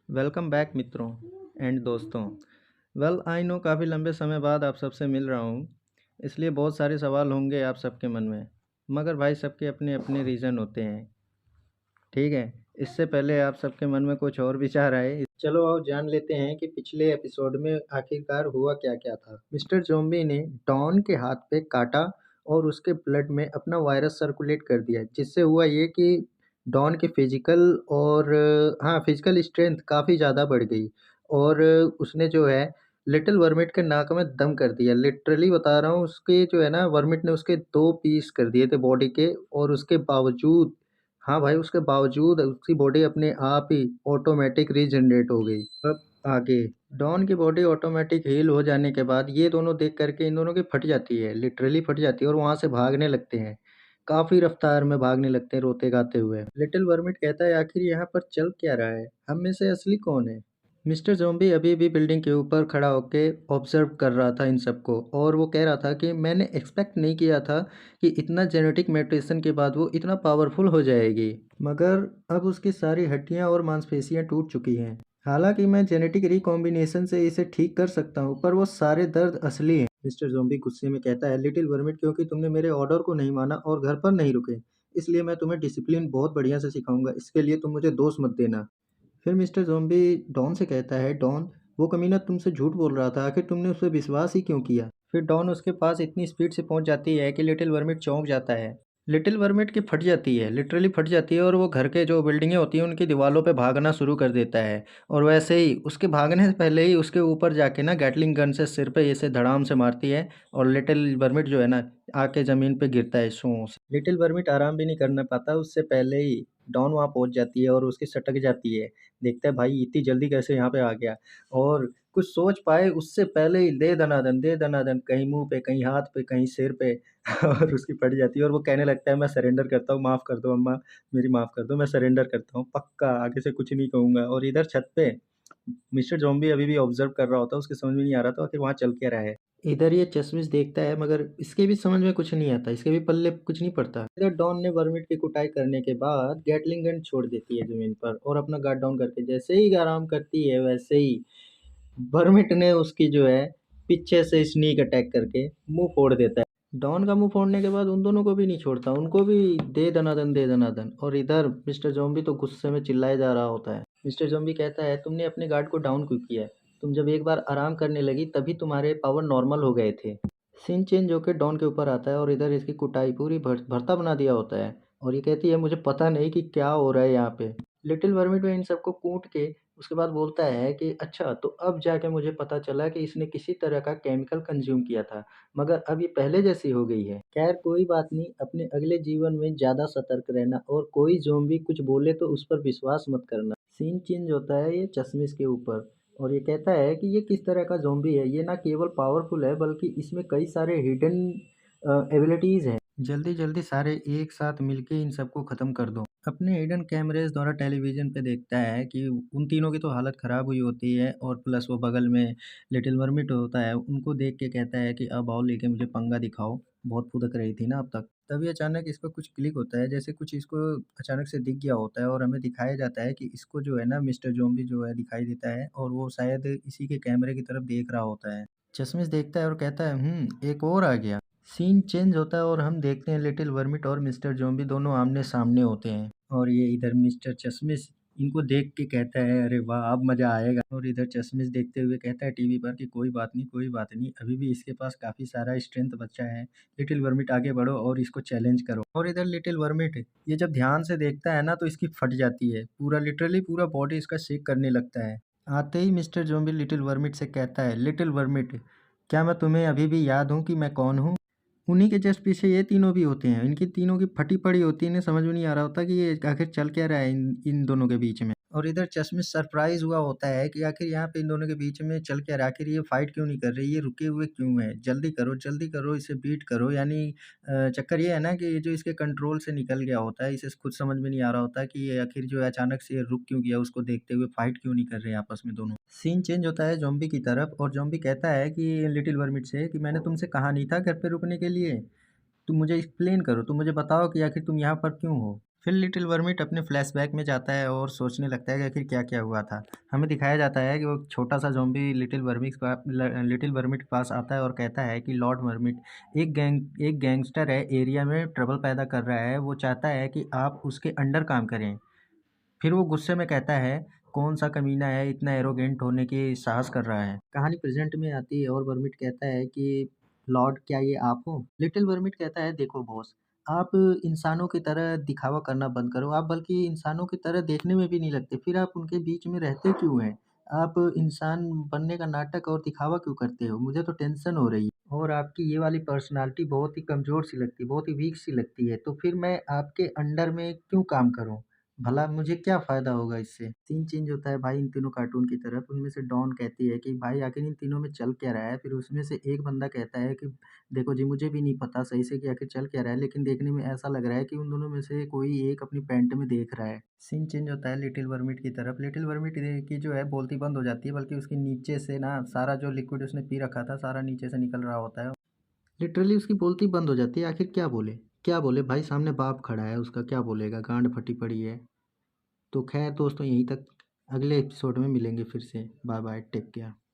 Welcome back मित्रों and दोस्तों। Well I know काफ़ी लंबे समय बाद आप सबसे मिल रहा हूँ, इसलिए बहुत सारे सवाल होंगे आप सबके मन में। मगर भाई सबके अपने अपने रीज़न होते हैं, ठीक है। इससे पहले आप सबके मन में कुछ और विचार आए, चलो आओ जान लेते हैं कि पिछले एपिसोड में आखिरकार हुआ क्या क्या था। मिस्टर जोम्बी ने डॉन के हाथ पे काटा और उसके ब्लड में अपना वायरस सर्कुलेट कर दिया, जिससे हुआ ये कि डॉन के फिजिकल और हाँ फिजिकल स्ट्रेंथ काफ़ी ज़्यादा बढ़ गई। और उसने जो है लिटिल वर्मिट के नाक में दम कर दिया। लिटरली बता रहा हूँ, उसके जो है ना वर्मिट ने उसके 2 पीस कर दिए थे बॉडी के। और उसके बावजूद, हाँ भाई, उसके बावजूद उसकी बॉडी अपने आप ही ऑटोमेटिक रीजनरेट हो गई। अब आगे डॉन की बॉडी ऑटोमेटिक हील हो जाने के बाद ये दोनों देख करके इन दोनों की फट जाती है, लिटरली फट जाती है, और वहाँ से भागने लगते हैं। काफ़ी रफ्तार में भागने लगते हैं रोते गाते हुए। लिटिल वर्मिट कहता है आखिर यहाँ पर चल क्या रहा है, हम में से असली कौन है। मिस्टर ज़ॉम्बी अभी भी बिल्डिंग के ऊपर खड़ा होके ऑब्जर्व कर रहा था इन सबको, और वो कह रहा था कि मैंने एक्सपेक्ट नहीं किया था कि इतना जेनेटिक म्यूटेशन के बाद वो इतना पावरफुल हो जाएगी। मगर अब उसकी सारी हड्डियां और मांसपेशियां टूट चुकी हैं। हालांकि मैं जेनेटिक रिकॉम्बिनेशन से इसे ठीक कर सकता हूँ, पर वो सारे दर्द असली हैं। मिस्टर ज़ॉम्बी गुस्से में कहता है, लिटिल वर्मिट, क्योंकि तुमने मेरे ऑर्डर को नहीं माना और घर पर नहीं रुके, इसलिए मैं तुम्हें डिसिप्लिन बहुत बढ़िया से सिखाऊंगा। इसके लिए तुम मुझे दोष मत देना। फिर मिस्टर ज़ॉम्बी डॉन से कहता है, डॉन, वो कमीना तुमसे झूठ बोल रहा था, आखिर तुमने उस पे विश्वास ही क्यों किया। फिर डॉन उसके पास इतनी स्पीड से पहुंच जाती है कि लिटिल वर्मिट चौंक जाता है। लिटिल वर्मिट की फट जाती है, लिटरली फट जाती है, और वो घर के जो बिल्डिंगें होती हैं उनकी दीवारों पे भागना शुरू कर देता है। और वैसे ही उसके भागने से पहले ही उसके ऊपर जाके ना गैटलिंग गन से सिर पे ऐसे धड़ाम से मारती है, और लिटिल वर्मिट जो है ना आके ज़मीन पे गिरता है सो से। लिटिल वर्मिट आराम भी नहीं करना पाता, उससे पहले ही डॉन वहाँ पहुँच जाती है और उसकी सटक जाती है। देखता है भाई इतनी जल्दी कैसे यहाँ पे आ गया, और कुछ सोच पाए उससे पहले ही दे दनादन, कहीं मुंह पे, कहीं हाथ पे, कहीं सिर पे और उसकी फट जाती है, और वो कहने लगता है मैं सरेंडर करता हूँ, माफ़ कर दो अम्मा, मेरी माफ़ कर दो, मैं सरेंडर करता हूँ, पक्का आगे से कुछ नहीं कहूँगा। और इधर छत पे मिस्टर जॉम्बी अभी भी ऑब्जर्व कर रहा होता है, उसके समझ में नहीं आ रहा था आखिर वहाँ चल क्या रहा है। इधर ये चश्मिश देखता है, मगर इसके भी समझ में कुछ नहीं आता, इसके भी पल्ले कुछ नहीं पड़ता। इधर डॉन ने वर्मिट की कुटाई करने के बाद गैटलिंग गन छोड़ देती है जमीन पर, और अपना गार्ड डाउन करके जैसे ही आराम करती है वैसे ही वर्मिट ने उसकी जो है पीछे से स्नीक अटैक करके मुंह फोड़ देता है। डॉन का मुंह फोड़ने के बाद उन दोनों को भी नहीं छोड़ता, उनको भी दे दनादन। और इधर मिस्टर जॉम्बी तो गुस्से में चिल्लाए जा रहा होता है। मिस्टर जॉम्बी कहता है, तुमने अपने गार्ड को डाउन क्यों किया, तुम जब एक बार आराम करने लगी तभी तुम्हारे पावर नॉर्मल हो गए थे। सीन चेंज होकर डॉन के ऊपर आता है, और इधर इसकी कुटाई पूरी भरता बना दिया होता है। और ये कहती है, मुझे पता नहीं कि क्या हो रहा है यहाँ पे। लिटिल वर्मिट में इन सबको कूट के उसके बाद बोलता है कि अच्छा, तो अब जाके मुझे पता चला कि इसने किसी तरह का केमिकल कंज्यूम किया था, मगर अब ये पहले जैसी हो गई है। खैर कोई बात नहीं, अपने अगले जीवन में ज़्यादा सतर्क रहना, और कोई ज़ॉम्बी कुछ बोले तो उस पर विश्वास मत करना। सीन चेंज होता है ये चश्मिश के ऊपर, और ये कहता है कि ये किस तरह का ज़ॉम्बी है, ये ना केवल पावरफुल है बल्कि इसमें कई सारे हिडन एबिलिटीज़ हैं। जल्दी जल्दी सारे एक साथ मिलके इन सबको ख़त्म कर दो। अपने हिडन कैमरेज द्वारा टेलीविज़न पे देखता है कि उन तीनों की तो हालत ख़राब हुई होती है, और प्लस वो बगल में लिटिल वर्मिट होता है, उनको देख के कहता है कि अब आओ लेके मुझे पंगा दिखाओ, बहुत फुदक रही थी ना अब तक। तभी अचानक इस पर कुछ क्लिक होता है, जैसे कुछ इसको अचानक से दिख गया होता है, और हमें दिखाया जाता है कि इसको जो है ना मिस्टर ज़ॉम्बी जो है दिखाई देता है, और वो शायद इसी के कैमरे की तरफ देख रहा होता है। चश्मिश देखता है और कहता है, एक और आ गया। सीन चेंज होता है और हम देखते हैं लिटिल वर्मिट और मिस्टर ज़ॉम्बी दोनों आमने-सामने होते हैं, और ये इधर मिस्टर चश्मिश इनको देख के कहता है, अरे वाह! अब मज़ा आएगा। और इधर चश्मिश देखते हुए कहता है टीवी पर कि कोई बात नहीं, अभी भी इसके पास काफ़ी सारा स्ट्रेंथ बचा है। लिटिल वर्मिट आगे बढ़ो और इसको चैलेंज करो। और इधर लिटिल वर्मिट ये जब ध्यान से देखता है ना तो इसकी फट जाती है। पूरा लिटरली पूरा बॉडी इसका शेक करने लगता है। आते ही मिस्टर ज़ॉम्बी लिटिल वर्मिट से कहता है, लिटिल वर्मिट, क्या मैं तुम्हें अभी भी याद हूँ कि मैं कौन हूँ? उन्हीं के जस्ट पीछे ये तीनों भी होते हैं। इनकी तीनों की फटी पड़ी होती है, इन्हें समझ में नहीं आ रहा होता कि ये आखिर चल क्या रहा है इन इन दोनों के बीच में। और इधर चश्मिश सरप्राइज़ हुआ होता है कि आखिर यहाँ पे इन दोनों के बीच में चल क्या रहा है, आखिर ये फाइट क्यों नहीं कर रही, ये रुके हुए क्यों हैं? जल्दी करो, इसे बीट करो। यानी चक्कर ये है ना कि ये जो इसके कंट्रोल से निकल गया होता है, इसे खुद समझ में नहीं आ रहा होता कि ये आखिर जो है अचानक से ये रुक क्यों गया, उसको देखते हुए फाइट क्यों नहीं कर रहे आपस में दोनों। सीन चेंज होता है ज़ॉम्बी की तरफ, और ज़ॉम्बी कहता है कि लिटिल वर्मिट से कि मैंने तुमसे कहा नहीं था घर पे रुकने के लिए? तुम मुझे एक्सप्लेन करो, तुम मुझे बताओ कि आखिर तुम यहाँ पर क्यों हो? फिर लिटिल वर्मिट अपने फ्लैशबैक में जाता है और सोचने लगता है कि आखिर क्या क्या हुआ था। हमें दिखाया जाता है कि वो छोटा सा ज़ॉम्बी लिटिल वर्मिट के पास आता है और कहता है कि लॉर्ड वर्मिट, एक गैंगस्टर है, एरिया में ट्रबल पैदा कर रहा है, वो चाहता है कि आप उसके अंडर काम करें। फिर वो गुस्से में कहता है, कौन सा कमीना है इतना एरोगेंट होने की साहस कर रहा है। कहानी प्रेजेंट में आती है और वर्मिट कहता है कि लॉर्ड, क्या ये आप हो? लिटिल वर्मिट कहता है, देखो बॉस, आप इंसानों की तरह दिखावा करना बंद करो, आप बल्कि इंसानों की तरह देखने में भी नहीं लगते, फिर आप उनके बीच में रहते क्यों हैं? आप इंसान बनने का नाटक और दिखावा क्यों करते हो? मुझे तो टेंशन हो रही है और आपकी ये वाली पर्सनालिटी बहुत ही कमज़ोर सी लगती है, बहुत ही वीक सी लगती है, तो फिर मैं आपके अंडर में क्यों काम करूँ? भला मुझे क्या फ़ायदा होगा इससे? सीन चेंज होता है भाई इन तीनों कार्टून की तरफ। उनमें से डॉन कहती है कि भाई आखिर इन तीनों में चल क्या रहा है? फिर उसमें से एक बंदा कहता है कि देखो जी, मुझे भी नहीं पता सही से कि आखिर चल क्या रहा है, लेकिन देखने में ऐसा लग रहा है कि उन दोनों में से कोई एक अपनी पैंट में देख रहा है। सीन चेंज होता है लिटिल वर्मिट की तरफ। लिटिल वर्मिट की जो है बोलती बंद हो जाती है, बल्कि उसके नीचे से ना सारा जो लिक्विड उसने पी रखा था, सारा नीचे से निकल रहा होता है। लिटरली उसकी बोलती बंद हो जाती है। आखिर क्या बोले? क्या बोले भाई, सामने बाप खड़ा है उसका, क्या बोलेगा? गांड फटी पड़ी है। तो खैर दोस्तों, यहीं तक। अगले एपिसोड में मिलेंगे फिर से। Bye bye, take care.